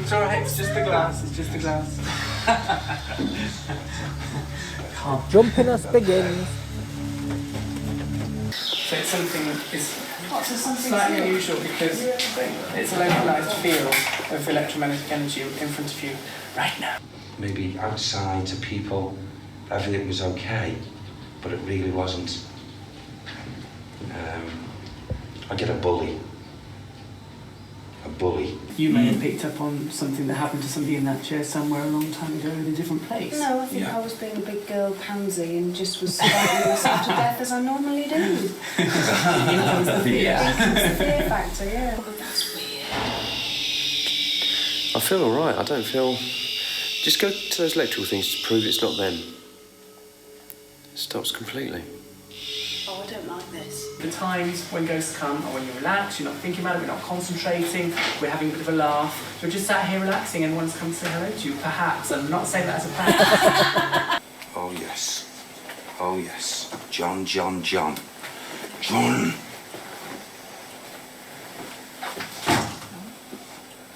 It's alright, it's just the glass, it's just the glass. Jumpiness begins. So it's something slightly unusual because it's a localised field of electromagnetic energy in front of you right now. Maybe outside to people, everything was okay, but it really wasn't. I get a bully. You may have picked up on something that happened to somebody in that chair somewhere a long time ago in a different place. No, I think I was being a big girl pansy and just was surviving myself to death as I normally do. It was the fear. It's the fear factor, yeah. Oh, that's weird. I feel all right. I don't feel... Just go to those electrical things to prove it's not them. It stops completely. Oh, I don't like this. The times when ghosts come are when you relax, you're not thinking about it, we're not concentrating, we're having a bit of a laugh. You're just sat here relaxing and one's come to say hello to you, perhaps. I'm not saying that as a fact. Oh yes. John.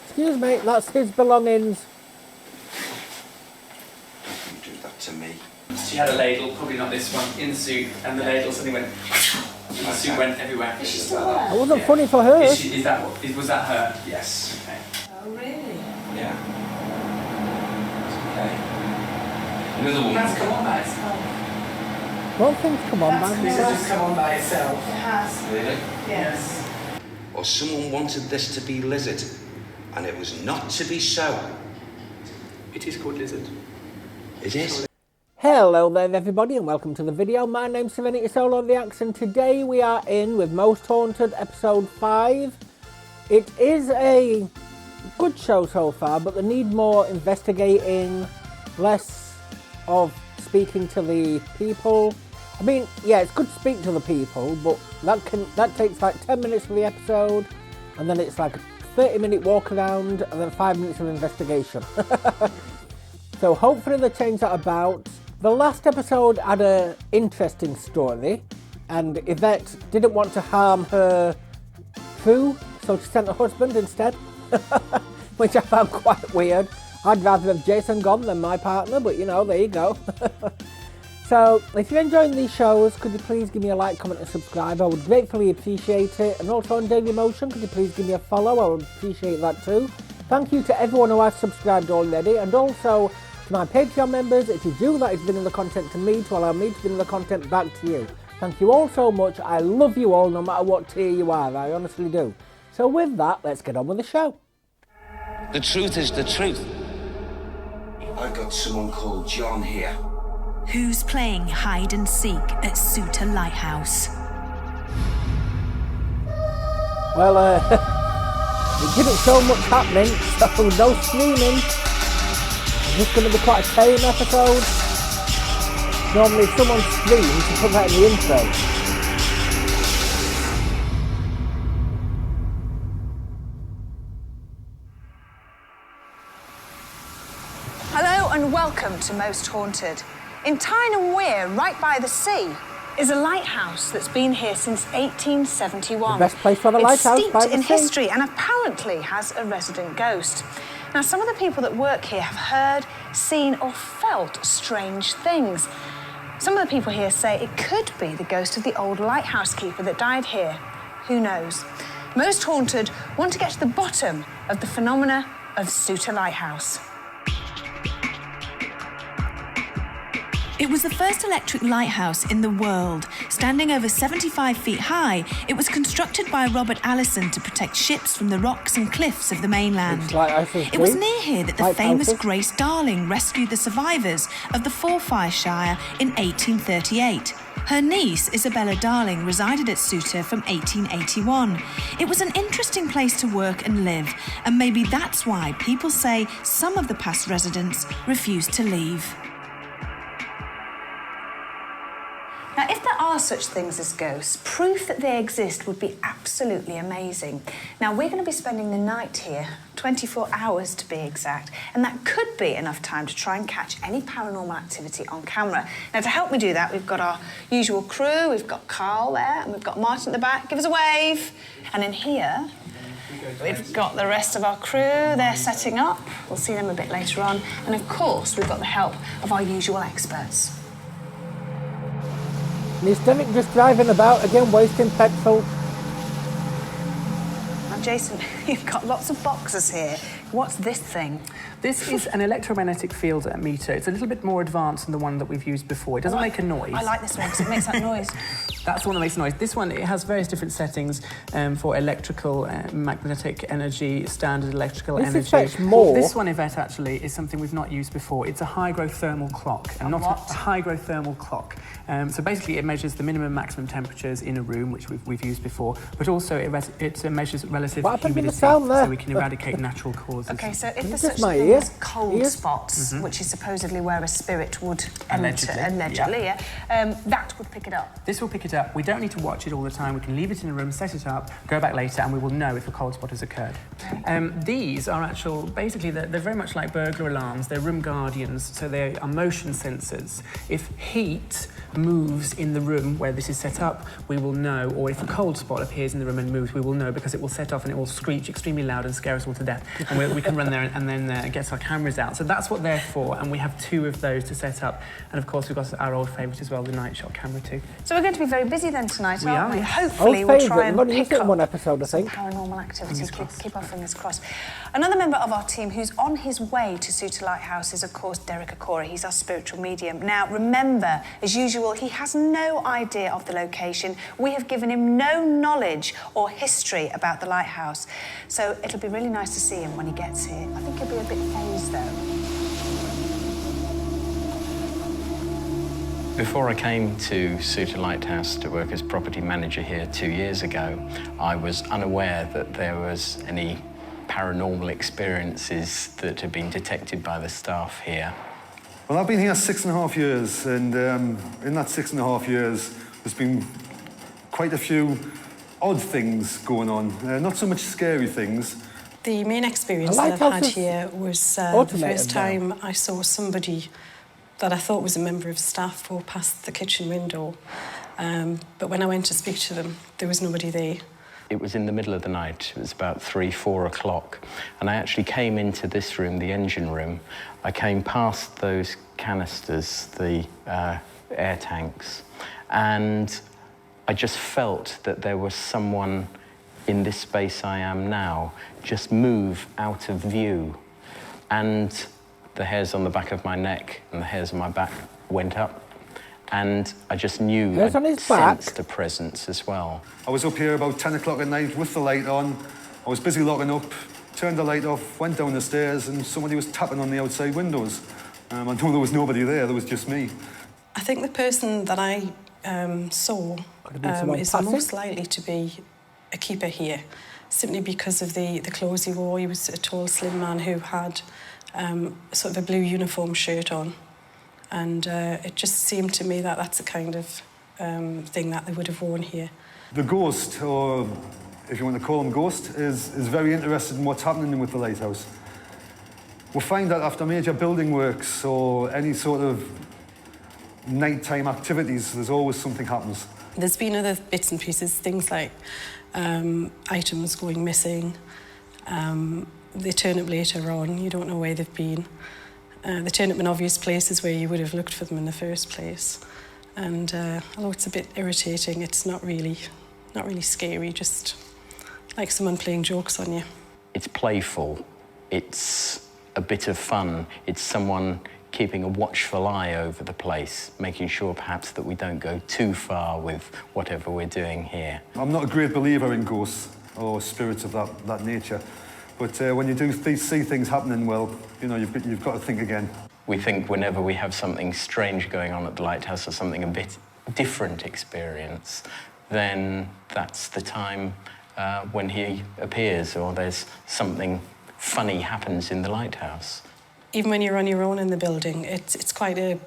Excuse me, that's his belongings. Don't do that to me. She had a ladle, probably not this one, in the soup, and the ladle suddenly went... And the soup went everywhere. Is she still there? It wasn't funny for her. Was that her? Yes. Okay. Oh, really? Yeah. Okay. Another one. That's come on by itself. Don't things come on, man. This has just come on by itself. It has. Really? Yes. Or someone wanted this to be lizard, and it was not to be so. It is called lizard. It is. Hello there everybody and welcome to the video. My name's Serenity Soul on the Axe and today we are in with Most Haunted episode 5. It is a good show so far, but they need more investigating, less of speaking to the people. I mean, yeah, it's good to speak to the people, but that takes like 10 minutes of the episode, and then it's like a 30-minute walk around, and then 5 minutes of investigation. So hopefully they change that about. The last episode had an interesting story, and Yvette didn't want to harm her crew, so she sent her husband instead, which I found quite weird. I'd rather have Jason gone than my partner, but you know, there you go. So, if you're enjoying these shows, could you please give me a like, comment and subscribe? I would gratefully appreciate it. And also on Daily Motion, could you please give me a follow? I would appreciate that too. Thank you to everyone who has subscribed already, and also to my Patreon members. It is you that is bringing the content to me to allow me to bring the content back to you. Thank you all so much. I love you all no matter what tier you are. I honestly do. So with that, let's get on with the show. The truth is the truth. I've got someone called John here. Who's playing hide and seek at Souter Lighthouse? Well, it didn't show much happening, so no screaming. It's just going to be quite a tame episode. Normally if someone screams, you put that in the intro. Hello and welcome to Most Haunted. In Tyne and Wear, right by the sea, is a lighthouse that's been here since 1871. The best place for the lighthouse, it's by steeped the in sea. history and apparently has a resident ghost. Now, some of the people that work here have heard, seen or felt strange things. Some of the people here say it could be the ghost of the old lighthouse keeper that died here. Who knows? Most Haunted want to get to the bottom of the phenomena of Souter Lighthouse. It was the first electric lighthouse in the world. Standing over 75 feet high, it was constructed by Robert Allison to protect ships from the rocks and cliffs of the mainland. It was near here that the famous Grace Darling rescued the survivors of the Forfarshire in 1838. Her niece, Isabella Darling, resided at Souter from 1881. It was an interesting place to work and live, and maybe that's why people say some of the past residents refused to leave. Now, if there are such things as ghosts, proof that they exist would be absolutely amazing. Now, we're going to be spending the night here, 24 hours to be exact, and that could be enough time to try and catch any paranormal activity on camera. Now, to help me do that, we've got our usual crew. We've got Carl there, and we've got Martin at the back. Give us a wave. And in here, We've got the rest of our crew, they're setting up. We'll see them a bit later on. And of course, we've got the help of our usual experts. And is Derek just driving about again, wasting petrol? Now, Jason, you've got lots of boxes here. What's this thing? This is an electromagnetic field meter. It's a little bit more advanced than the one that we've used before. It doesn't make a noise. I like this one because it makes that noise. That's the one that makes noise. This one, it has various different settings for electrical, magnetic energy, standard electrical energy. This affects more. This one, Yvette, actually, is something we've not used before. It's a high-growth thermal clock, and not a high-growth thermal clock. So basically, it measures the minimum and maximum temperatures in a room, which we've used before, but also it measures relative humidity, so we can eradicate natural causes. Okay, so if there's such a thing as cold spots, which is supposedly where a spirit would enter, allegedly, that would pick it up. This will pick it up. We don't need to watch it all the time. We can leave it in a room, set it up, go back later, and we will know if a cold spot has occurred. These are basically, they're very much like burglar alarms. They're room guardians, so they are motion sensors. If heat moves in the room where this is set up, we will know, or if a cold spot appears in the room and moves, we will know because it will set off and it will screech extremely loud and scare us all to death. And we can run there and then get our cameras out. So that's what they're for, and we have 2 of those to set up. And of course, we've got our old favourite as well, the night shot camera too. So we're going to be very busy then tonight, We aren't are. we? Hopefully we'll try and pick up one episode, I think. paranormal activity. Keep our fingers crossed. Another member of our team who's on his way to Souter Lighthouse is, of course, Derek Okora. He's our spiritual medium. Now, remember, as usual, he has no idea of the location. We have given him no knowledge or history about the lighthouse. So it'll be really nice to see him when he gets here. I think he'll be a bit phased, though. Before I came to Souter Lighthouse to work as property manager here 2 years ago, I was unaware that there was any paranormal experiences that had been detected by the staff here. Well, I've been here 6.5 years, and in that 6.5 years, there's been quite a few odd things going on. Not so much scary things. The main experience that I've had here was the first time I saw somebody that I thought was a member of staff walk past the kitchen window. But when I went to speak to them, there was nobody there. It was in the middle of the night. It was about 3, 4 o'clock. And I actually came into this room, the engine room. I came past those canisters, the air tanks, and I just felt that there was someone in this space I am now just move out of view. And the hairs on the back of my neck and the hairs on my back went up. And I just knew I sensed a presence as well. I was up here about 10 o'clock at night with the light on. I was busy locking up, turned the light off, went down the stairs, and somebody was tapping on the outside windows. I know there was nobody there was just me. I think the person that I saw is most likely to be a keeper here, simply because of the clothes he wore. He was a tall, slim man who had sort of a blue uniform shirt on. And it just seemed to me that that's the kind of thing that they would have worn here. The ghost, or if you want to call him ghost, is very interested in what's happening with the lighthouse. We'll find that after major building works or any sort of nighttime activities, there's always something happens. There's been other bits and pieces, things like items going missing. They turn up later on, you don't know where they've been. They turn up in obvious places where you would have looked for them in the first place. And although it's a bit irritating, it's not really scary, just like someone playing jokes on you. It's playful, it's a bit of fun, it's someone keeping a watchful eye over the place, making sure perhaps that we don't go too far with whatever we're doing here. I'm not a great believer in ghosts or spirits of that nature. But when you do see things happening, well, you know, you've got to think again. We think whenever we have something strange going on at the lighthouse or something a bit different experience, then that's the time when he appears or there's something funny happens in the lighthouse. Even when you're on your own in the building, it's quite a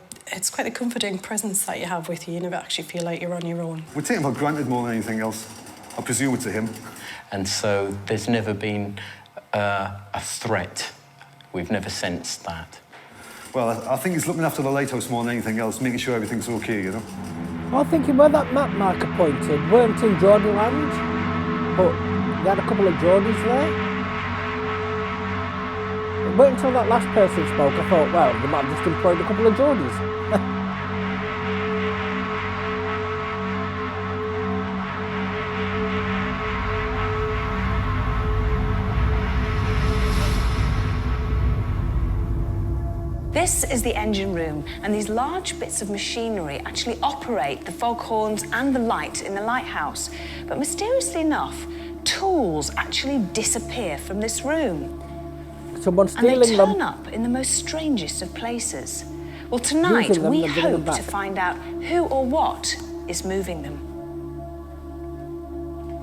comforting presence that you have with you. You never actually feel like you're on your own. We take him for granted more than anything else. I presume it's him. And so there's never been a threat. We've never sensed that. Well, I think he's looking after the lighthouse more than anything else, making sure everything's okay, you know. I was thinking where that map marker pointed weren't in Jordanland, but They had a couple of Geordies there. Wait until that last person spoke, I thought, well, they might have just employed a couple of Geordies. This is the engine room, and these large bits of machinery actually operate the foghorns and the light in the lighthouse. But mysteriously enough, tools actually disappear from this room. Someone's and they stealing turn them. up in the most strangest of places. Well, tonight Using them we and giving them hope to back. find out who or what is moving them.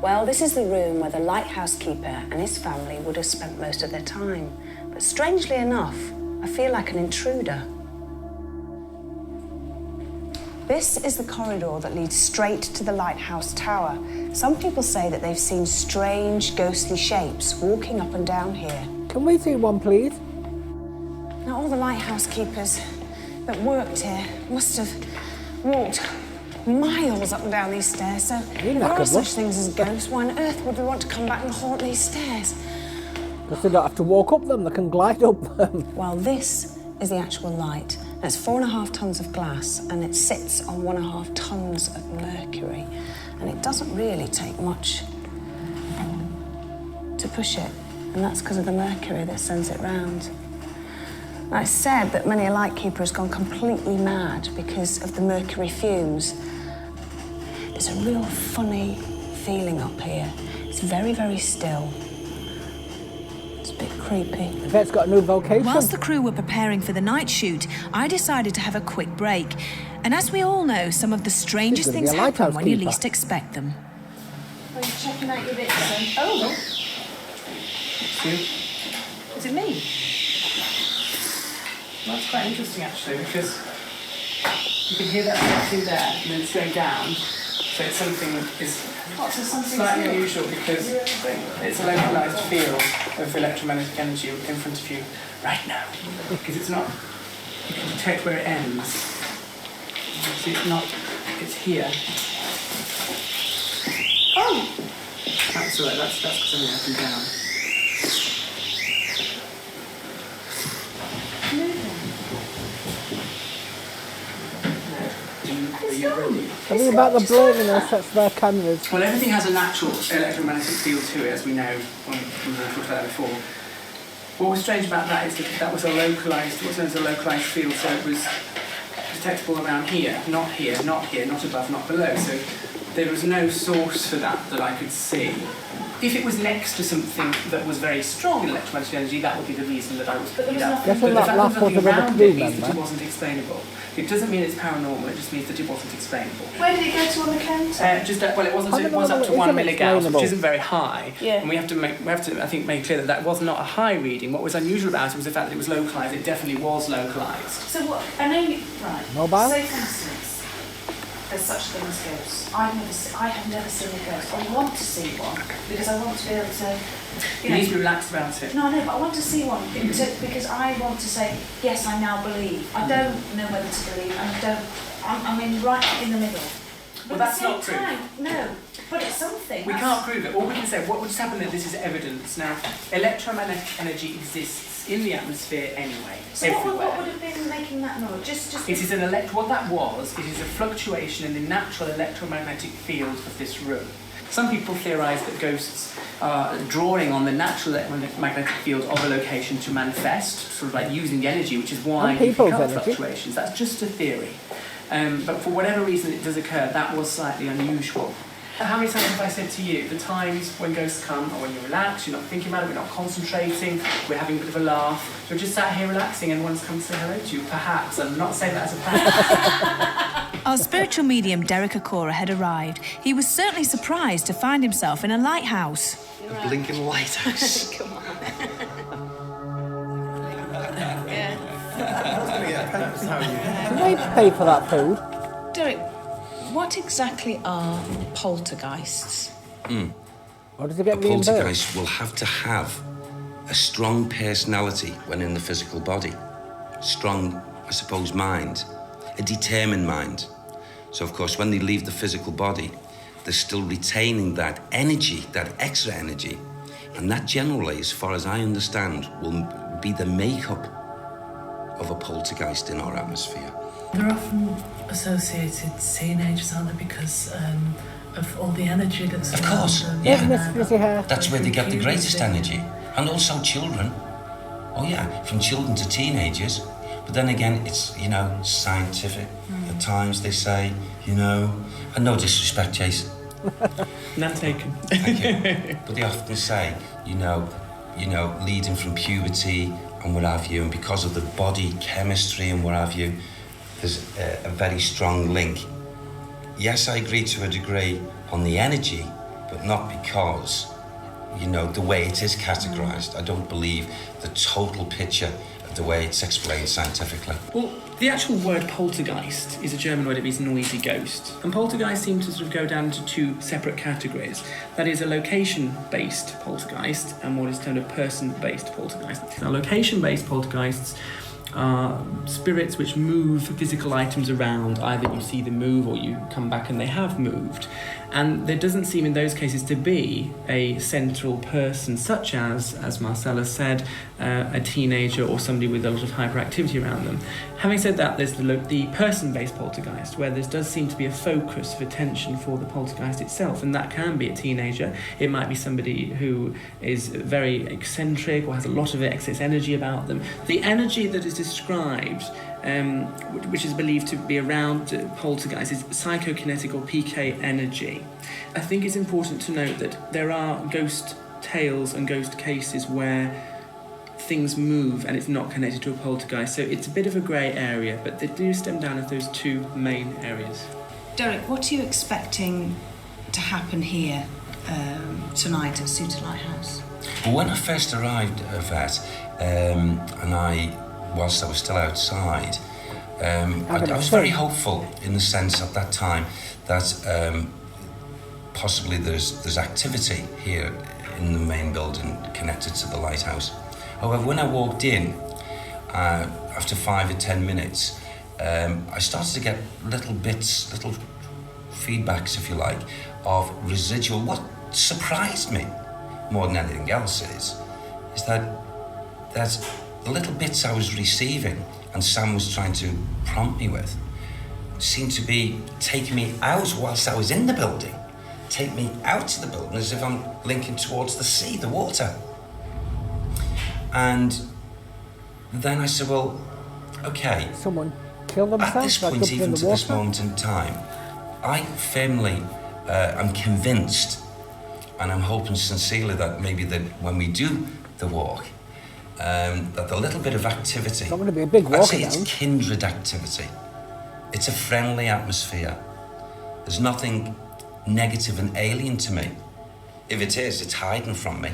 Well, this is the room where the lighthouse keeper and his family would have spent most of their time. But strangely enough, I feel like an intruder. This is the corridor that leads straight to the lighthouse tower. Some people say that they've seen strange, ghostly shapes walking up and down here. Can we see one, please? Now, all the lighthouse keepers that worked here must have walked miles up and down these stairs. So if there are such things as ghosts, why on earth would we want to come back and haunt these stairs? Because they don't have to walk up them, they can glide up them. Well, this is the actual light. It's 4.5 tons of glass, and it sits on 1.5 tons of mercury. And it doesn't really take much to push it. And that's because of the mercury that sends it round. Now, it's said that many a lightkeeper has gone completely mad because of the mercury fumes. There's a real funny feeling up here. It's very, very still. It's a bit creepy. Vet's got a new vocation. Whilst the crew were preparing for the night shoot, I decided to have a quick break. And as we all know, some of the strangest things happen when you least expect them. Are you checking out your bits then? Oh! Is it me? Well, that's quite interesting actually, because you can hear that through there and then it's going down. So it's something that is slightly unusual because it's a localised field of electromagnetic energy in front of you right now. Because it's not, you can detect where it ends. So it's not, it's here. Oh! That's all right, that's because I'm up and down. Something about the blurriness, that's their cameras. Well, everything has a natural electromagnetic field to it, as we know when we talked about that before. What was strange about that is that that was a localised, what's known as a localised field, so it was detectable around here, not above, not below. So there was no source for that I could see. If it was next to something that was very strong in electromagnetic energy, that would be the reason that I was picking it up. But the fact that there was nothing around it means that it wasn't explainable. It doesn't mean it's paranormal, it just means that it wasn't explainable. Where did it go to on the counter? Well, it was up to 1 milligauss, which isn't very high. Yeah. And we have to, I think, make clear that that was not a high reading. What was unusual about it was the fact that it was localised. It definitely was localised. So what, I know you, right. Mobile? Say for instance, there's such thing as ghosts. I have never seen a ghost. I want to see one because I want to be able to. You need to be relaxed about it. No, I know, but I want to see one because I want to say, yes, I now believe. I don't know whether to believe, and I'm in right in the middle. Well, that's not true. No, but it's something. We can't prove it. All we can say, what would just happen is this is evidence. Now, electromagnetic energy exists in the atmosphere anyway, so everywhere. what would have been making that noise? Just. It is what that was. It is a fluctuation in the natural electromagnetic field of this room. Some people theorise that ghosts are drawing on the natural magnetic field of a location to manifest, sort of like using the energy, which is why you pick up fluctuations. That's just a theory. But for whatever reason it does occur, that was slightly unusual. How many times have I said to you, the times when ghosts come are when you're relaxed, you're not thinking about it, we're not concentrating, we're having a bit of a laugh, we're just sat here relaxing and one's come to say hello to you, perhaps. I'm not saying that as a practice. Our spiritual medium, Derek Akora, had arrived. He was certainly surprised to find himself in a lighthouse. A blinking lighthouse. Come on. Can they pay for that food? Derek, what exactly are poltergeists? Or does it get A reimbursed? poltergeist will have to have a strong personality when in the physical body. Strong, I suppose, mind. A determined mind. So, of course, when they leave the physical body, they're still retaining that energy, that extra energy. And that generally, as far as I understand, will be the makeup of a poltergeist in our atmosphere. They're often associated teenagers, aren't they, because of all the energy that's Of course, around them. yeah. That's where they get the greatest energy. And also children. Oh yeah, from children to teenagers. But then again, it's, you know, scientific. At times they say, you know, and no disrespect, Jason. None taken. Thank you. But they often say, you know, leading from puberty and what have you, and because of the body chemistry and what have you, there's a very strong link. Yes, I agree to a degree on the energy, but not because, you know, the way it is categorised. I don't believe the total picture of the way it's explained scientifically. Well, the actual word poltergeist is a German word. It means noisy ghost. And poltergeist seems to sort of go down into two separate categories. That is a location-based poltergeist and what is termed a person-based poltergeist. Now, location-based poltergeists are spirits which move physical items around. Either you see them move or you come back and they have moved. And there doesn't seem in those cases to be a central person, such as Marcella said, a teenager or somebody with a lot of hyperactivity around them. Having said that, there's the person-based poltergeist, where there does seem to be a focus of attention for the poltergeist itself, and that can be a teenager. It might be somebody who is very eccentric or has a lot of excess energy about them. The energy that is described, which is believed to be around poltergeist, is psychokinetic or PK energy. I think it's important to note that there are ghost tales and ghost cases where things move and it's not connected to a poltergeist, so it's a bit of a grey area, but they do stem down of those two main areas. Derek, what are you expecting to happen here tonight at Souter Lighthouse? Well, when I first arrived, Yvette, whilst I was still outside, I was very hopeful in the sense at that time that possibly there's activity here in the main building connected to the lighthouse. However, when I walked in, after 5 or 10 minutes, I started to get little bits, little feedbacks, if you like, of residual. What surprised me more than anything else is that the little bits I was receiving and Sam was trying to prompt me with seemed to be taking me out whilst I was in the building, take me out to the building as if I'm linking towards the sea, the water. And then I said, well, okay. Someone killed themselves? At this point, even to this moment in time, I firmly am convinced, and I'm hoping sincerely that maybe that when we do the walk, that the little bit of activity, it's not going to be a big walk. I'd say it's kindred activity. It's a friendly atmosphere. There's nothing negative and alien to me. If it is, it's hiding from me.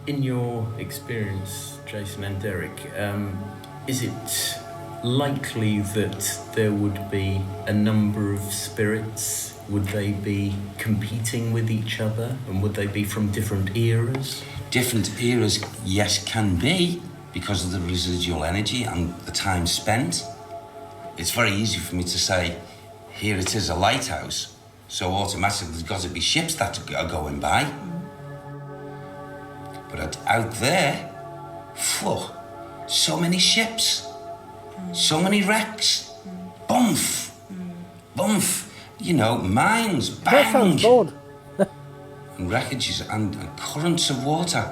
In your experience, Jason and Derek, is it likely that there would be a number of spirits? Would they be competing with each other? And would they be from different eras? Different eras, yes, can be, because of the residual energy and the time spent. It's very easy for me to say, here it is, a lighthouse, so automatically there's got to be ships that are going by. But out there, so many ships, so many wrecks, bump, you know, mines, bang. That sounds bored. And wreckages and currents of water.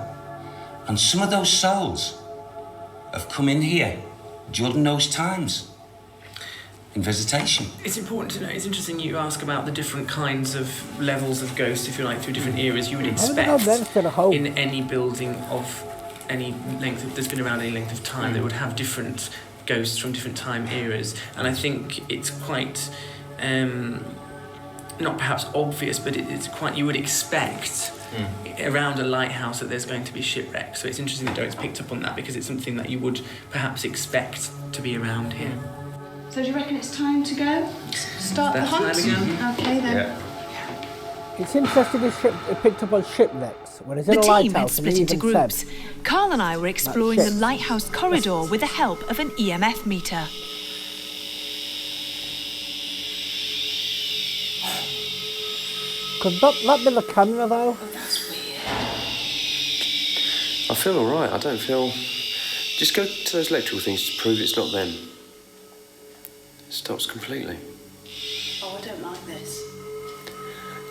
And some of those souls have come in here during those times in visitation. It's important to know, it's interesting you ask about the different kinds of levels of ghosts, if you like, through different eras. You would expect in any building of any length, that's been around any length of time, that would have different ghosts from different time eras. And I think it's quite, not perhaps obvious, but it's quite, you would expect around a lighthouse that there's going to be shipwrecks. So it's interesting that Derek's picked up on that, because it's something that you would perhaps expect to be around here. So do you reckon it's time to go? Start the hunt? Okay then. Yeah. It's interesting it picked up on shipwrecks. When it's in The a team lighthouse, had split into groups. Carl and I were exploring the lighthouse corridor with the help of an EMF meter. Could that be the camera though? Oh, that's weird. I feel all right. I don't feel... Just go to those electrical things to prove it's not them. It stops completely. Oh, I don't like this.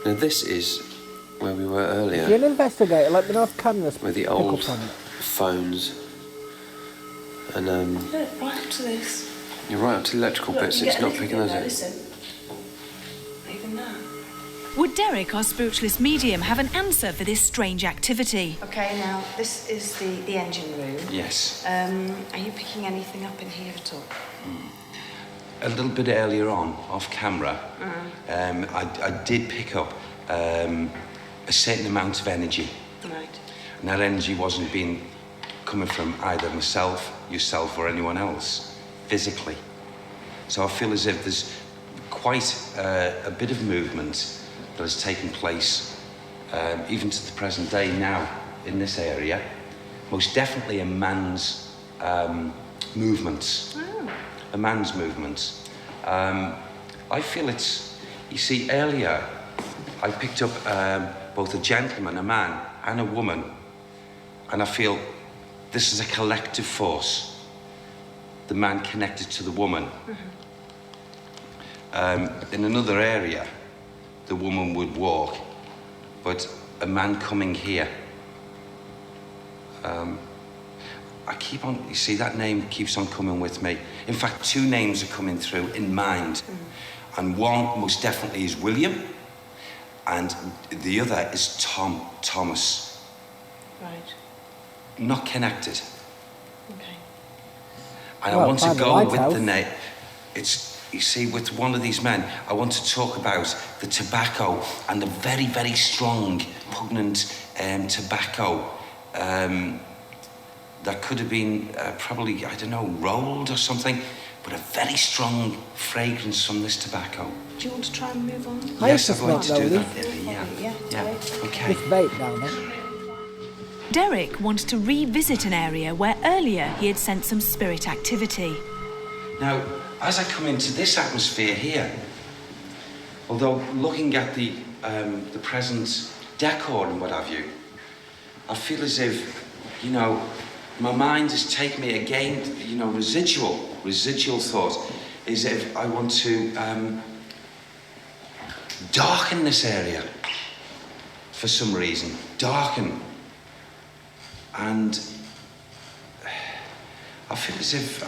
Now, this is where we were earlier. If you're an investigator, let me know if cameras With the pick old up on it. phones. And, Look, right up to this. you're right up to the electrical Look, bits. you It's get a not little picking bit those there, up. listen. Even that. Would Derek, our spiritualist medium, have an answer for this strange activity? Okay, now this is the engine room. Yes. Are you picking anything up in here at all? A little bit earlier on, off camera, I did pick up a certain amount of energy. Right. And that energy wasn't coming from either myself, yourself, or anyone else, physically. So I feel as if there's quite a bit of movement that has taken place, even to the present day now, in this area. Most definitely a man's movements. Oh. A man's movements. I feel it's... You see, earlier, I picked up both a gentleman, a man, and a woman, and I feel this is a collective force. The man connected to the woman. In another area, the woman would walk, but a man coming here. I keep on, you see, that name keeps on coming with me. In fact, two names are coming through in mind. And one most definitely is William, and the other is Thomas. Right. Not connected. Okay. And Well, I want to by the go with Lighthouse. the name. It's, you see, with one of these men, I want to talk about the tobacco and the very, very strong, pungent tobacco that could have been probably, I don't know, rolled or something, but a very strong fragrance from this tobacco. Do you want to try and move on? I Yes, used to I'm going to smoke do those. that, Lily, yeah. Yeah. Okay. This vape down there. Derek wanted to revisit an area where earlier he had sensed some spirit activity. Now, as I come into this atmosphere here, although looking at the present decor and what have you, I feel as if, you know, my mind has taken me again, you know, residual thought, is if I want to darken this area for some reason, darken. And I feel as if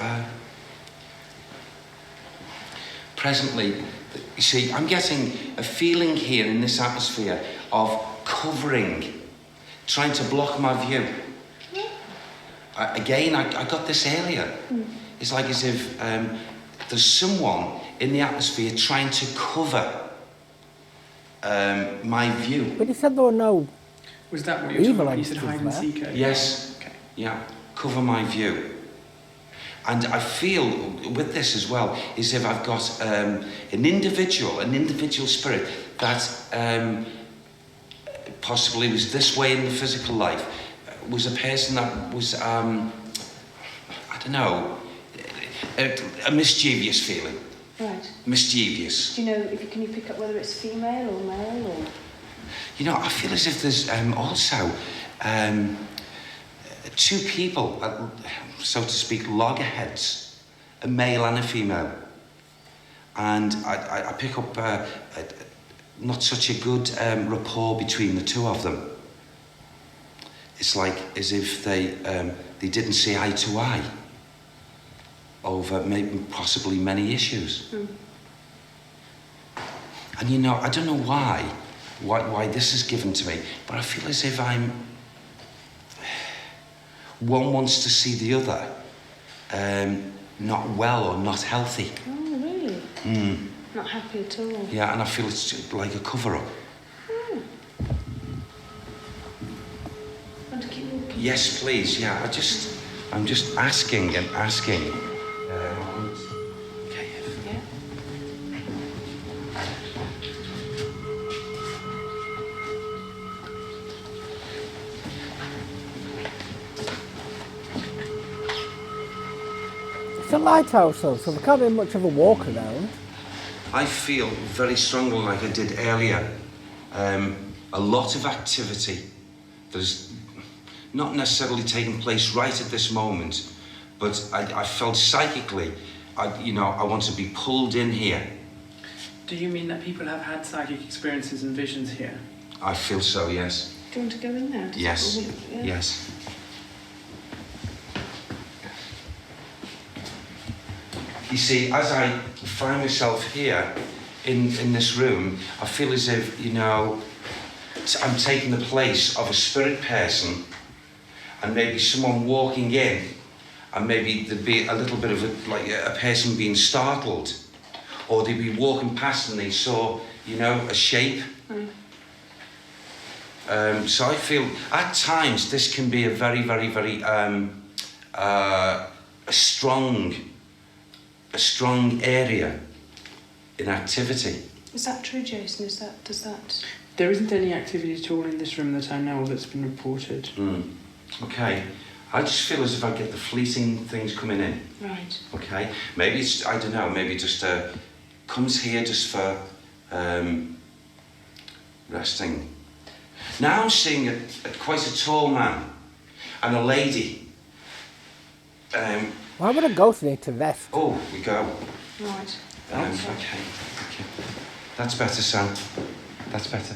presently, you see, I'm getting a feeling here in this atmosphere of covering, trying to block my view. I got this earlier. It's like as if there's someone in the atmosphere trying to cover my view. But you said there were no... Was that what you were talking Evil about? You said entities hide and there. seek earlier? Yes. Okay. Yeah, cover my view. And I feel with this as well, is if I've got an individual spirit that possibly was this way in the physical life, was a person that was, I don't know, a mischievous feeling. Right. Mischievous. Do you know, can you pick up whether it's female or male or...? You know, I feel as if there's also two people, so to speak, loggerheads, a male and a female. And I pick up not such a good rapport between the two of them. It's like as if they didn't see eye to eye over maybe possibly many issues. And you know, I don't know why this is given to me, but I feel as if one wants to see the other not well or not healthy. Oh, really? Not happy at all? Yeah, and I feel it's like a cover-up. Want to keep walking? Yes, please, yeah, I'm just asking and asking. Okay. Yeah. It's a lighthouse though, so there can't be much of a walk around. I feel very strongly like I did earlier. a lot of activity that is not necessarily taking place right at this moment, but I felt psychically, I want to be pulled in here. Do you mean that people have had psychic experiences and visions here? I feel so, yes. Do you want to go in there? Yes, yes. You see, as I find myself here in this room, I feel as if, I'm taking the place of a spirit person, and maybe someone walking in, and maybe there'd be a little bit of a person being startled, or they'd be walking past and they saw, a shape. So I feel at times this can be a very, very, very a strong area in activity. Is that true, Jason? Does that? There isn't any activity at all in this room that I know of that's been reported. Okay. I just feel as if I get the fleeting things coming in. Right. Okay. Maybe it's, I don't know, maybe just comes here just for resting. Now I'm seeing quite a tall man and a lady. Why would a ghost need to rest? Oh, we go. Right. Okay. That's better, Sam. That's better.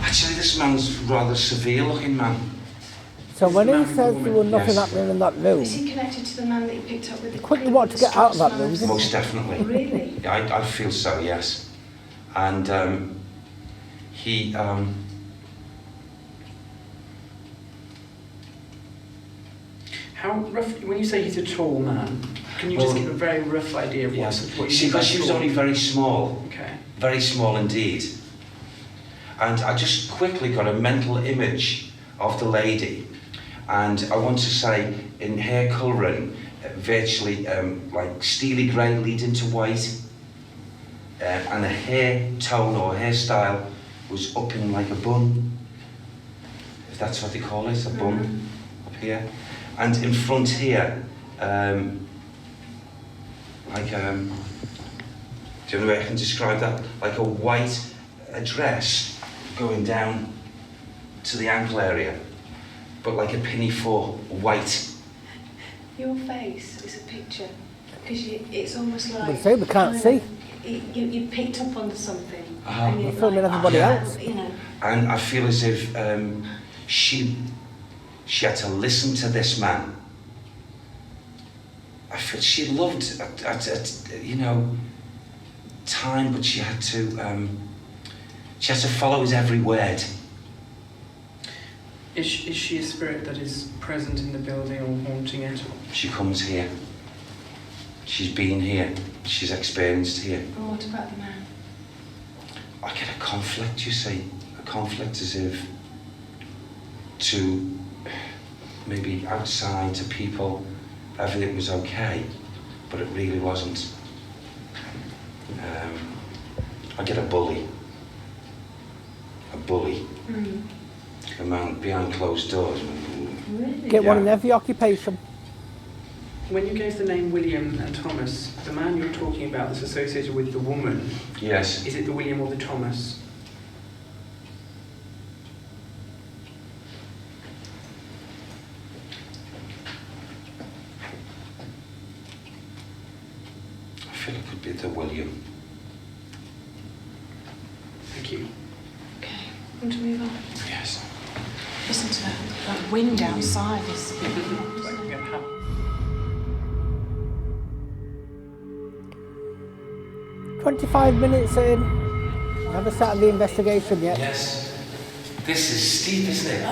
Actually, this man's rather severe looking man. So when he says there was nothing happening in that room, Is he connected to the man that you picked up with the... quickly want to get out of that room, didn't Most he? definitely. Really? Yeah, I feel so, yes. And he... How rough, when you say he's a tall man, can you just give a very rough idea of what you See, because she was only very small. Okay. Very small indeed. And I just quickly got a mental image of the lady. And I want to say, in hair colouring, virtually like steely grey leading to white. And a hair tone or hairstyle was up in like a bun. If that's what they call it, a bun up here. And in front here, do you know way I can describe that? Like a white dress going down to the ankle area, but like a pinafore, white. Your face is a picture, because it's almost like... We say we can't see. You picked up on something. We're filming everybody else. And I feel as if she had to listen to this man. I feel she loved time, but she had to follow his every word. Is she a spirit that is present in the building or haunting it? She comes here. She's been here. She's experienced here. And what about the man? I get a conflict, you see. A conflict as if to maybe outside to people everything was okay, but it really wasn't. I get a bully. A man behind closed doors. Really? Get one in every occupation. When you gave the name William and Thomas, the man you're talking about that's associated with the woman, Yes. is it the William or the Thomas? I feel it could be the William. Thank you. Okay, want to move on? Yes. Listen to that wind outside. Is 25 minutes in. Never started the investigation yet. Yes. This is steep, isn't it?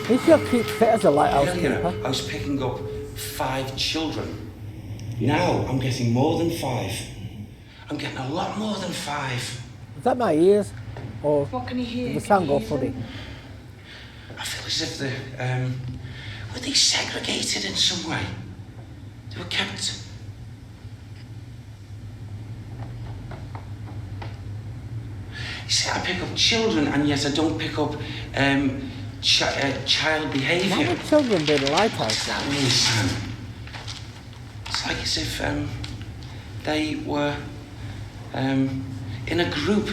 He's your keep fit as a lighthouse keeper. I was picking up 5 children. Now I'm getting more than 5. I'm getting a lot more than 5. Is that my ears? Or what can you hear? does the sound go funny? I feel as if were they segregated in some way? They were kept. You see, I pick up children, and yet I don't pick up child behaviour. Why would children be in a lighthouse? What's that mean, Sam? It's like as if they were in a group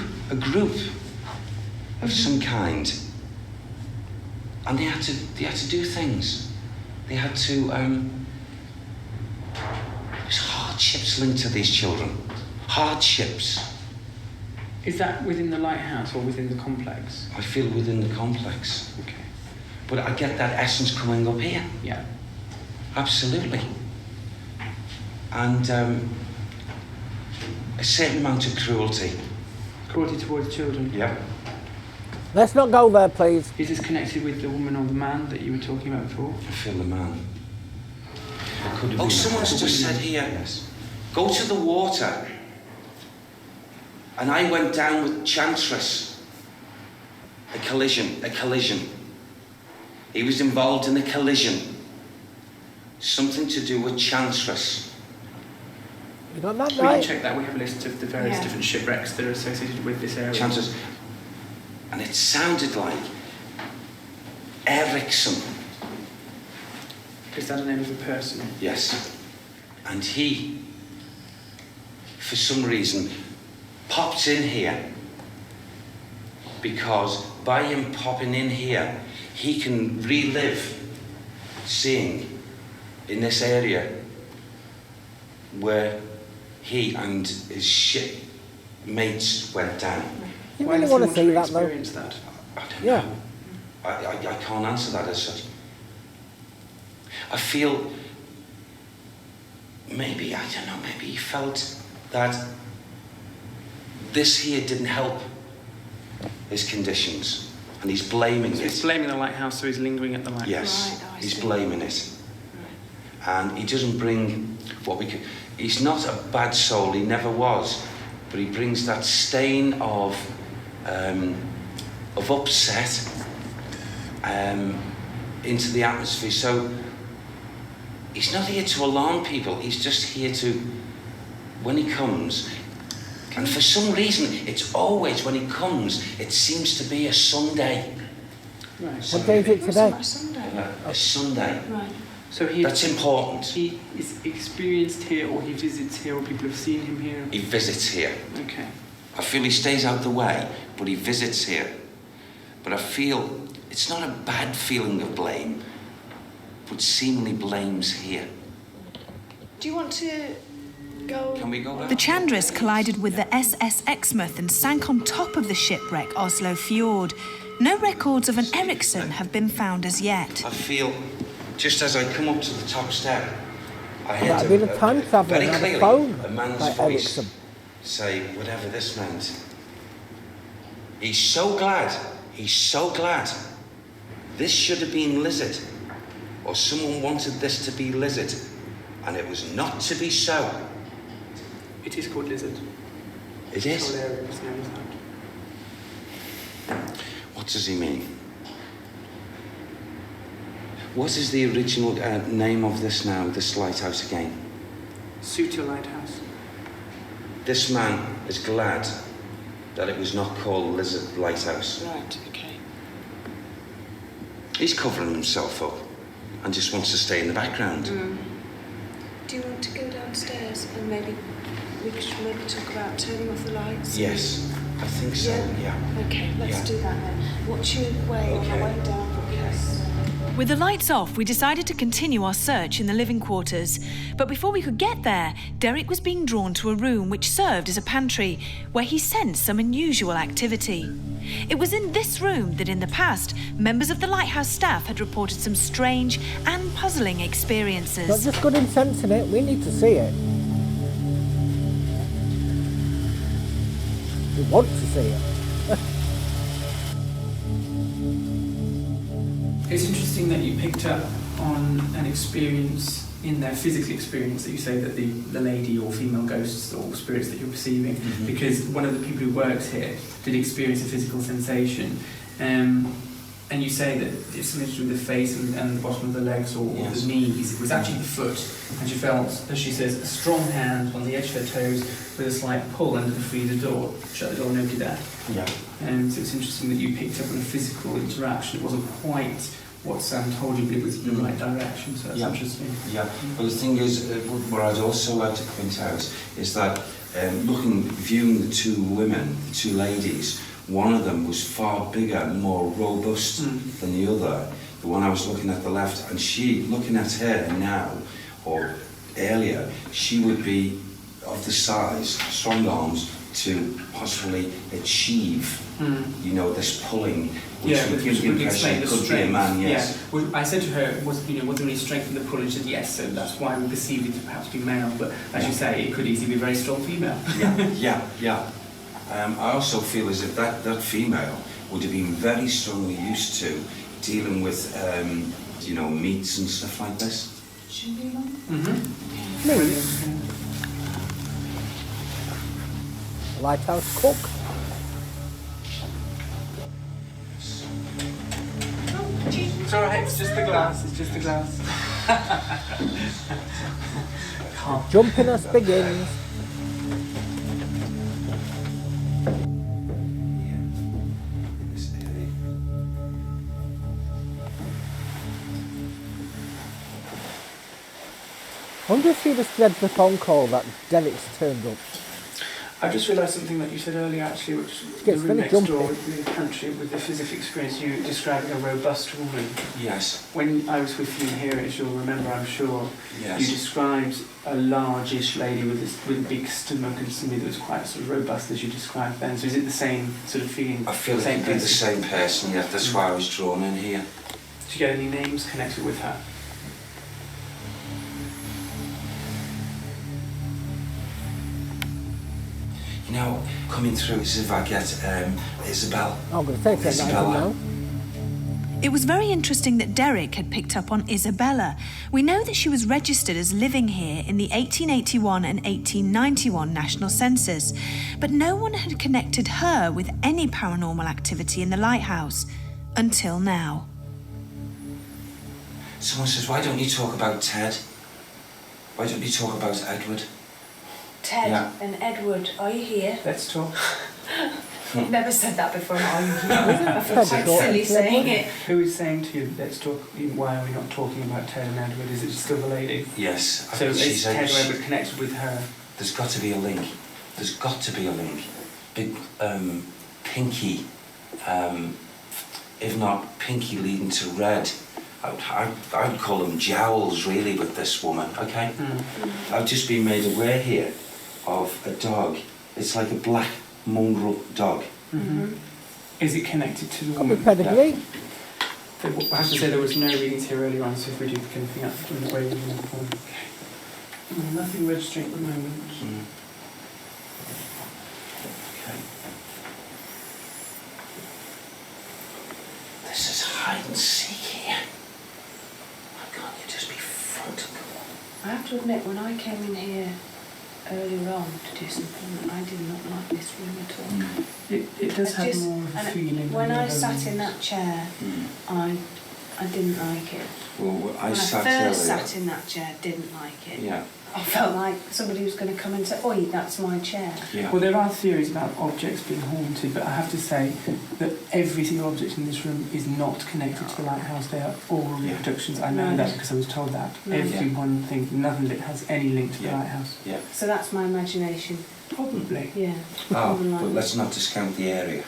of some kind, and they had to do things. They had to. There's hardships linked to these children. Hardships. Is that within the lighthouse or within the complex? I feel within the complex. Okay. But I get that essence coming up here. Yeah. Absolutely. And a certain amount of cruelty. Cruelty towards children? Yeah. Let's not go there, please. Is this connected with the woman or the man that you were talking about before? I feel the man. Oh, someone's just said here, yes, go to the water. And I went down with Chantress. A collision. He was involved in a collision. Something to do with Chantress. You got that We right? can check that. We have a list of the various different shipwrecks that are associated with this area. Chantress. And it sounded like Ericsson. Is that the name of a person? Yes. And he, for some reason, popped in here because by him popping in here, he can relive seeing in this area where he and his shipmates went down. You really want to see that, though? That? I don't know. I can't answer that as such. I feel maybe he felt that this here didn't help his conditions, and he's blaming it. He's blaming the lighthouse, so he's lingering at the lighthouse. Yes, he's blaming it. And he doesn't bring what we could... He's not a bad soul, he never was, but he brings that stain of upset into the atmosphere. So he's not here to alarm people, he's just here to, when he comes, and for some reason, it's always when he comes, it seems to be a Sunday. Right. What day is it today? A Sunday. Right. So that's important. He is experienced here, or he visits here, or people have seen him here? He visits here. Okay. I feel he stays out the way, but he visits here. But I feel it's not a bad feeling of blame, but seemingly blames here. Do you want to go? Can we go back? The Chandris collided with the SS Exmouth and sank on top of the shipwreck Oslo Fjord. No records of an Ericsson have been found as yet. I feel, just as I come up to the top step, I heard That'd be the time traveller very on a clearly phone a man's by voice Ericsson. say whatever this meant. He's so glad. This should have been Lizard, or someone wanted this to be Lizard, and it was not to be so. It is called Lizard. It is? The whole area is known as that. What does he mean? What is the original name of this lighthouse again? Souter Lighthouse. This man is glad that it was not called Lizard Lighthouse. Right, okay. He's covering himself up and just wants to stay in the background. Do you want to go downstairs and maybe we should maybe talk about turning off the lights? Yes, I think so, yeah. Okay, let's do that then. Watch your way on the way down. Yes. With the lights off, we decided to continue our search in the living quarters. But before we could get there, Derek was being drawn to a room which served as a pantry, where he sensed some unusual activity. It was in this room that in the past, members of the Lighthouse staff had reported some strange and puzzling experiences. Not just good in sensing it, we need to see it. We want to see it. It's interesting that you picked up on an experience in their physical experience that you say that the lady or female ghosts or spirits that you're perceiving, because one of the people who works here did experience a physical sensation. and you say that it's something to do with the face and the bottom of the legs or the knees. It was actually the foot, and she felt, as she says, a strong hand on the edge of her toes with a slight pull under the freezer door. Shut the door, nobody there. Yeah. And so it's interesting that you picked up on a physical interaction. It wasn't quite what Sam told you, but it was in the right direction, so that's interesting. Yeah, but the thing is, what I'd also like to point out is that viewing the two women, the two ladies, one of them was far bigger and more robust than the other. The one I was looking at the left, and she, looking at her now, or earlier, she would be of the size, strong arms, to possibly achieve, you know, this pulling, which would give the impression it could be a man, yes. Yeah. Well, I said to her, was there any strength in the pull? And she said yes, so that's why we perceived it to perhaps be male, but as you say, it could easily be a very strong female. Yeah. I also feel as if that female would have been very strongly used to dealing with, you know, meats and stuff like this. Should we one? Lighthouse cook. It's alright, it's just the glass, it's just the glass. Jumpiness begins. I wonder if you just read the phone call that Derek's turned up. I just realised something that you said earlier, actually, which Yeah, the it's room very next jumpy. door in the country with the physical experience, you described a robust woman. Yes. When I was with you here, as you'll remember, I'm sure, Yes. you described a largish lady with a big stomach and somebody that was quite sort of robust, as you described then. So is it the same sort of feeling? I feel it could be the same person, yeah. That's why I was drawn in here. Did you get any names connected with her? You know, coming through as if I get Isabel. I'm going to say that Isabella. now. It was very interesting that Derek had picked up on Isabella. We know that she was registered as living here in the 1881 and 1891 national census, but no one had connected her with any paranormal activity in the lighthouse until now. Someone says, why don't you talk about Ted? Why don't you talk about Edward? Ted and Edward, are you here? Let's talk. I've never said that before, are you here? I feel quite silly saying it. Who is saying to you, let's talk, why are we not talking about Ted and Edward? Is it still the lady? Yes. So is Ted or Edward connected with her? There's got to be a link. There's got to be a link. Big, pinky, if not pinky leading to red. I'd call them jowls, really, with this woman, okay? I've just been made aware here of a dog. It's like a black mongrel dog. Is it connected to the Could be woman? pedigree. I have to say there was no readings here earlier on, so if we do pick anything up from the way we were before. Nothing registering at the moment. Okay. This is hide and seek here. Why can't you just be front and I have to admit, when I came in here earlier on to do something, I did not like this room at all. It does have more of a feeling. When I sat in that chair, I didn't like it. Well, I When sat I earlier. first sat in that chair, didn't like it. Yeah. I felt like somebody was going to come and say, "Oi, that's my chair." Yeah. Well, there are theories about objects being haunted, but I have to say that every single object in this room is not connected to the lighthouse. They are all reproductions. I know that because I was told that. Every one thing, nothing that has any link to the lighthouse. Yeah. So that's my imagination. Probably. Yeah. Oh, but let's not discount the area.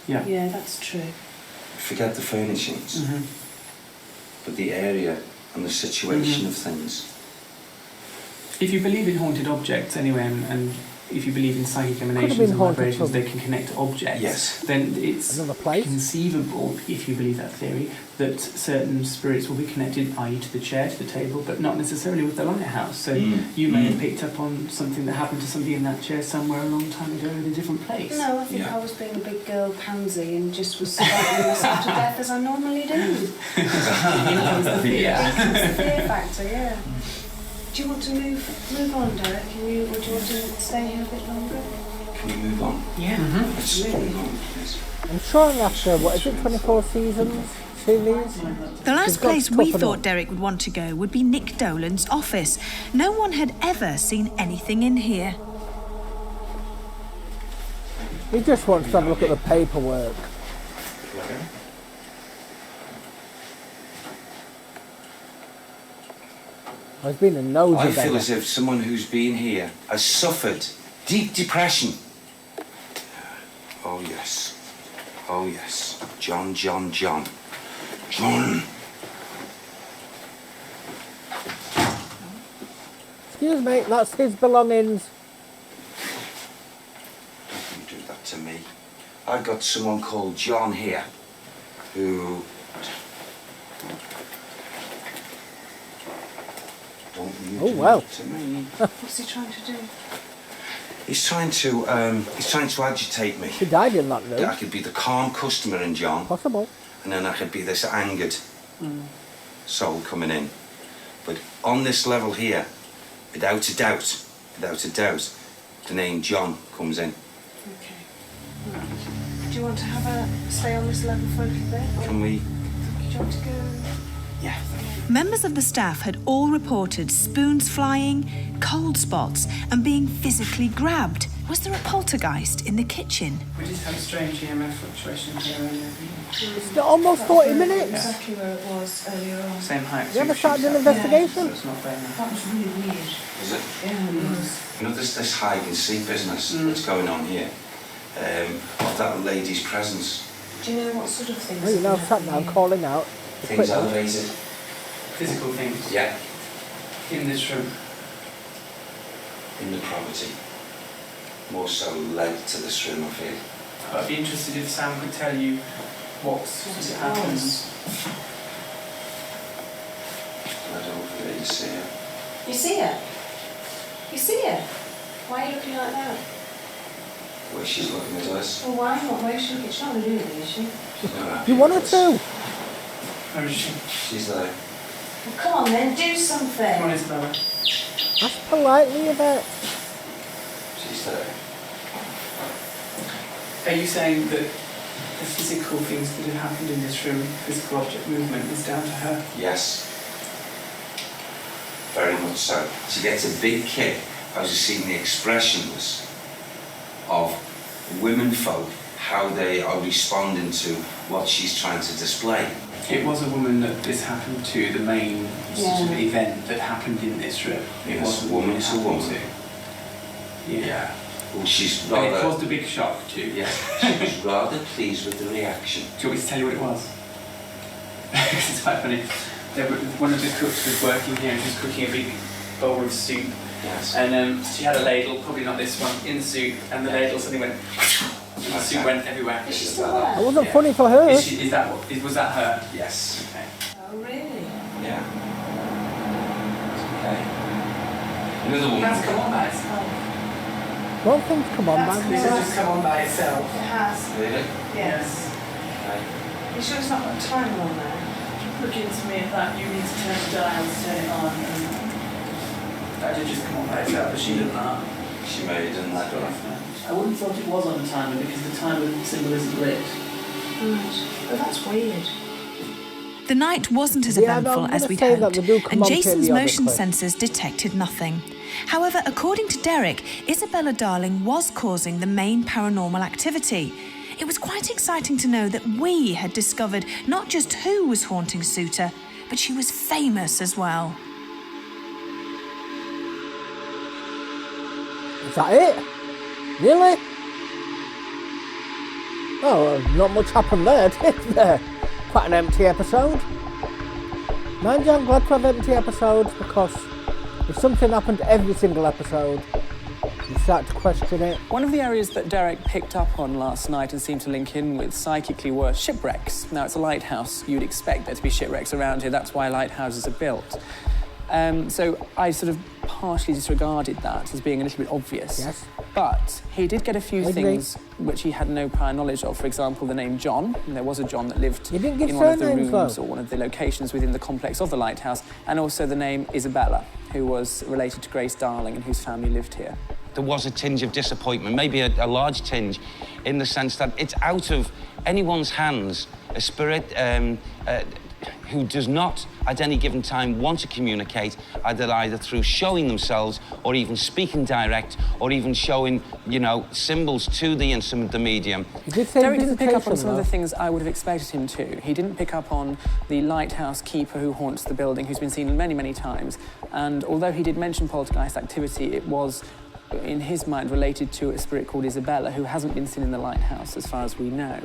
Yeah. Yeah, that's true. Forget the furnishings, but the area and the situation of things. If you believe in haunted objects anyway, and if you believe in psychic been emanations and haunted vibrations, from- they can connect to objects, Yes. then it's Another place? conceivable, if you believe that theory, that certain spirits will be connected, i.e. to the chair, to the table, but not necessarily with the lighthouse. So you may have picked up on something that happened to somebody in that chair somewhere a long time ago in a different place. No, I think I was being a big girl pansy and just was frightening myself to death as I normally do. That was the fear. That's the fear factor, yeah. Do you want to move on, Derek? Or do you want to stay here a bit longer? Can we move on? Yeah. Let's move on, please. I'm sure after, what is it, 24 seasons? Series? The last place we thought Derek would want to go would be Nick Dolan's office. No one had ever seen anything in here. He just wants to have a look at the paperwork. There's been a nosy I feel as if someone who's been here has suffered deep depression. Oh, yes. Oh, yes. John. John. Excuse me, that's his belongings. Don't do that to me. I've got someone called John here who... Don't you Oh, do well. that to me. What's he trying to do? He's trying to agitate me. He died in that room. I could be the calm customer in John. Possible. And then I could be this angered soul coming in. But on this level here, without a doubt, the name John comes in. Okay. Right. Do you want to stay on this level for a little bit? Can we? Do you want to go? Yeah. Members of the staff had all reported spoons flying, cold spots, and being physically grabbed. Was there a poltergeist in the kitchen? We just had a strange EMF fluctuation here earlier. It's almost 40 minutes. Exactly where it was earlier on. Same height. You ever started an investigation? So it's not very nice. That was really weird. Is it? Yeah, it was. You know, there's this hide and seek business that's going on here. Of that lady's presence. Do you know what sort of things? Well, you know, sat down calling out. Things elevated. Physical things. Yeah. In this room. In the property. More so led to this room, I feel. I'd be interested if Sam could tell you what happens. I don't really see her. You see her? You see her? Why are you looking like that? The way she's looking at us. Well, why not? Why is she looking? She's not going to do anything, is she? She's not happy You want her with us. to? Where is she? She's there. Well, come on then, do something. Come on, Isabella. Ask politely a bit. She's there. Are you saying that the physical things that have happened in this room, physical object movement, is down to her? Yes. Very much so. She gets a big kick out of seeing the expressions of women folk, how they are responding to what she's trying to display. It was a woman that this happened to, the main sort of event that happened in this room. It Yes, was a woman woman to woman. Yeah. Well, she's And rather... it caused a big shock too. Yes, she was rather pleased with the reaction. Do you want me to tell you what it was? It's quite funny. One of the cooks was working here and she was cooking a big bowl of soup. Yes. And she had a ladle, probably not this one, in the soup, and the ladle suddenly went... And the soup went everywhere. Is she still there? It wasn't funny for her. Was that her? Yes. Okay. Oh, really? Yeah. Okay. Another woman. That's come on by itself. Don't things come on, That's man. This has just come on by itself. It has. Really? Yes. Okay. You sure it's not got a timer on there? Look into me at that, you need to turn the dial to turn it on. And That did just come on by itself, but she didn't know. She may have done that. I wouldn't have thought it was on a timer because the timer symbol isn't lit. Right. But that's weird. The night wasn't as Yeah, no, eventful I'm as gonna we'd say that hoped, they do come and on to Jason's the other motion clip. sensors detected nothing. However, according to Derek, Isabella Darling was causing the main paranormal activity. It was quite exciting to know that we had discovered not just who was haunting Souter, but she was famous as well. Is that it? Really? Oh, well, not much happened there, did there? Quite an empty episode. Mind you, I'm glad to have empty episodes because if something happened every single episode, you start to question it. One of the areas that Derek picked up on last night and seemed to link in with psychically were shipwrecks. Now, it's a lighthouse. You'd expect there to be shipwrecks around here. That's why lighthouses are built. So I sort of partially disregarded that as being a little bit obvious. Yes. But he did get a few I agree. things which he had no prior knowledge of. For example, the name John. And there was a John that lived You didn't give in one of the surnames, rooms though. or one of the locations within the complex of the lighthouse. And also the name Isabella, who was related to Grace Darling and whose family lived here. There was a tinge of disappointment, maybe a large tinge, in the sense that it's out of anyone's hands, a spirit who does not at any given time want to communicate, either through showing themselves or even speaking direct or even showing, you know, symbols to the instrument, the medium. Derek didn't pick up on some of the things I would have expected him to. He didn't pick up on the lighthouse keeper who haunts the building, who's been seen many, many times. And although he did mention poltergeist activity, it was, in his mind, related to a spirit called Isabella, who hasn't been seen in the lighthouse as far as we know.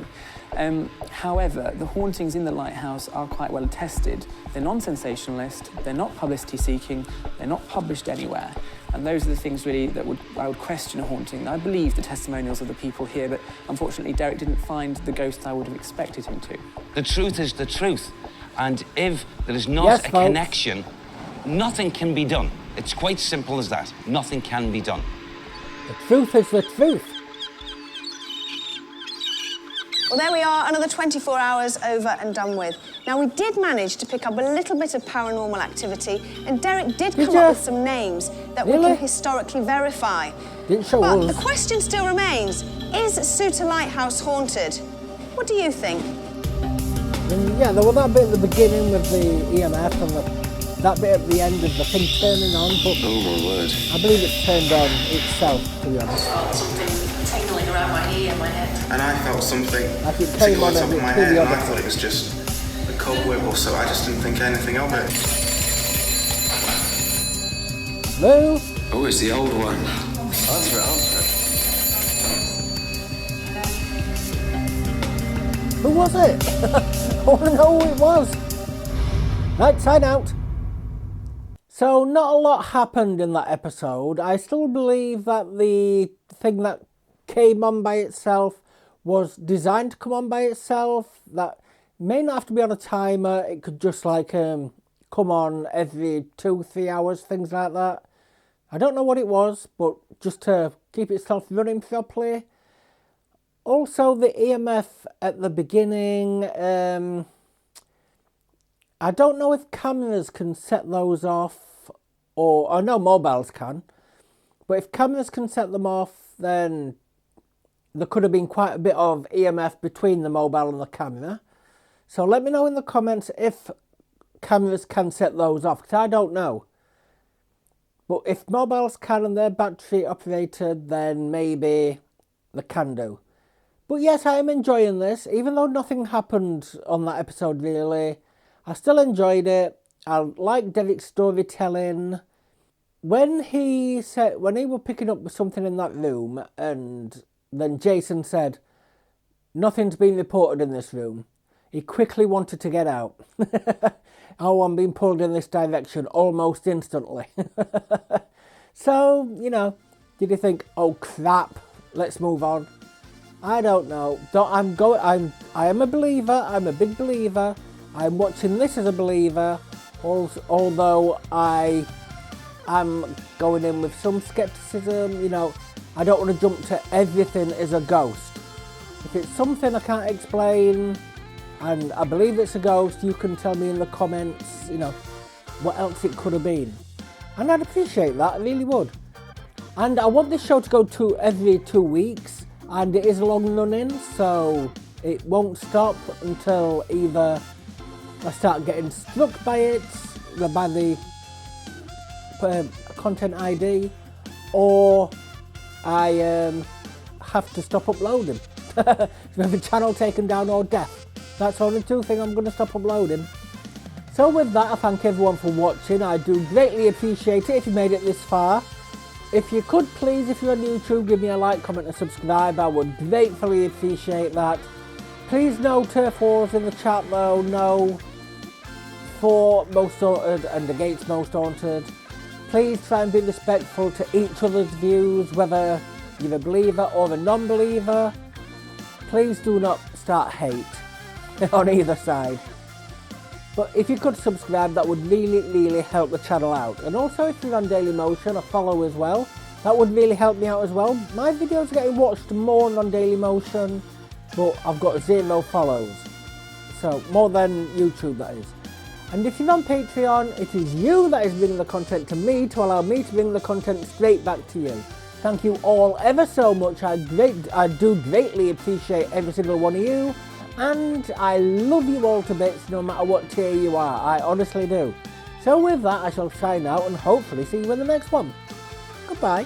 However, the hauntings in the lighthouse are quite well attested. They're non-sensationalist, they're not publicity-seeking, they're not published anywhere. And those are the things really that I would question a haunting. I believe the testimonials of the people here, but unfortunately Derek didn't find the ghosts I would have expected him to. The truth is the truth. And if there is not a connection, nothing can be done. It's quite simple as that. Nothing can be done. The truth is the truth. Well, there we are, another 24 hours over and done with. Now, we did manage to pick up a little bit of paranormal activity, and Derek did come up with some names that we can historically verify. Didn't show but us. The question still remains, is Souter Lighthouse haunted? What do you think? Yeah, there was that bit at the beginning with the EMF and that bit at the end of the thing turning on, but oh my word. I believe it turned on itself, to be honest. I felt something tingling around my ear and my head. And I felt something like it tickle came on on top of my head, and I thought it was just a cobweb or so. I just didn't think anything of it. Hello? Oh, it's the old one. Answer it, answer it. Who was it? I want to know who it was. Right, sign out. So, not a lot happened in that episode. I still believe that the thing that came on by itself was designed to come on by itself. That may not have to be on a timer. It could just like come on every 2-3 hours, things like that. I don't know what it was, but just to keep itself running properly. Also, the EMF at the beginning, I don't know if cameras can set those off, or I know mobiles can, but if cameras can set them off, then there could have been quite a bit of EMF between the mobile and the camera. So let me know in the comments if cameras can set those off, because I don't know. But if mobiles can and they're battery operated, then maybe they can do. But yes, I am enjoying this, even though nothing happened on that episode really. I still enjoyed it. I like Derek's storytelling. When he was picking up something in that room, and then Jason said, "Nothing's been reported in this room," he quickly wanted to get out. Oh, I'm being pulled in this direction almost instantly. So, you know, did he think, oh crap, let's move on? I don't know. I am a believer. I'm a big believer. I'm watching this as a believer, although I am going in with some skepticism. You know, I don't want to jump to everything as a ghost. If it's something I can't explain and I believe it's a ghost, you can tell me in the comments, you know, what else it could have been. And I'd appreciate that, I really would. And I want this show to go to every 2 weeks, and it is long running, so it won't stop until either I start getting struck by it, by the content ID, or I have to stop uploading. Have the channel taken down or death. That's the only two things I'm going to stop uploading. So with that, I thank everyone for watching. I do greatly appreciate it if you made it this far. If you could please, if you're on YouTube, give me a like, comment and subscribe. I would gratefully appreciate that. Please no turf wars in the chat though, no for Most Haunted and against Most Haunted. Please try and be respectful to each other's views, whether you're a believer or a non-believer. Please do not start hate on either side. But if you could subscribe, that would really help the channel out. And also if you're on Daily Motion, a follow as well. That would really help me out as well. My videos are getting watched more on Daily Motion, but I've got 0 follows. So more than YouTube, that is. And if you're on Patreon, it is you that is bringing the content to me to allow me to bring the content straight back to you. Thank you all ever so much. I do greatly appreciate every single one of you. and I love you all to bits no matter what tier you are, I honestly do. So with that I shall sign out and hopefully see you in the next one. Goodbye.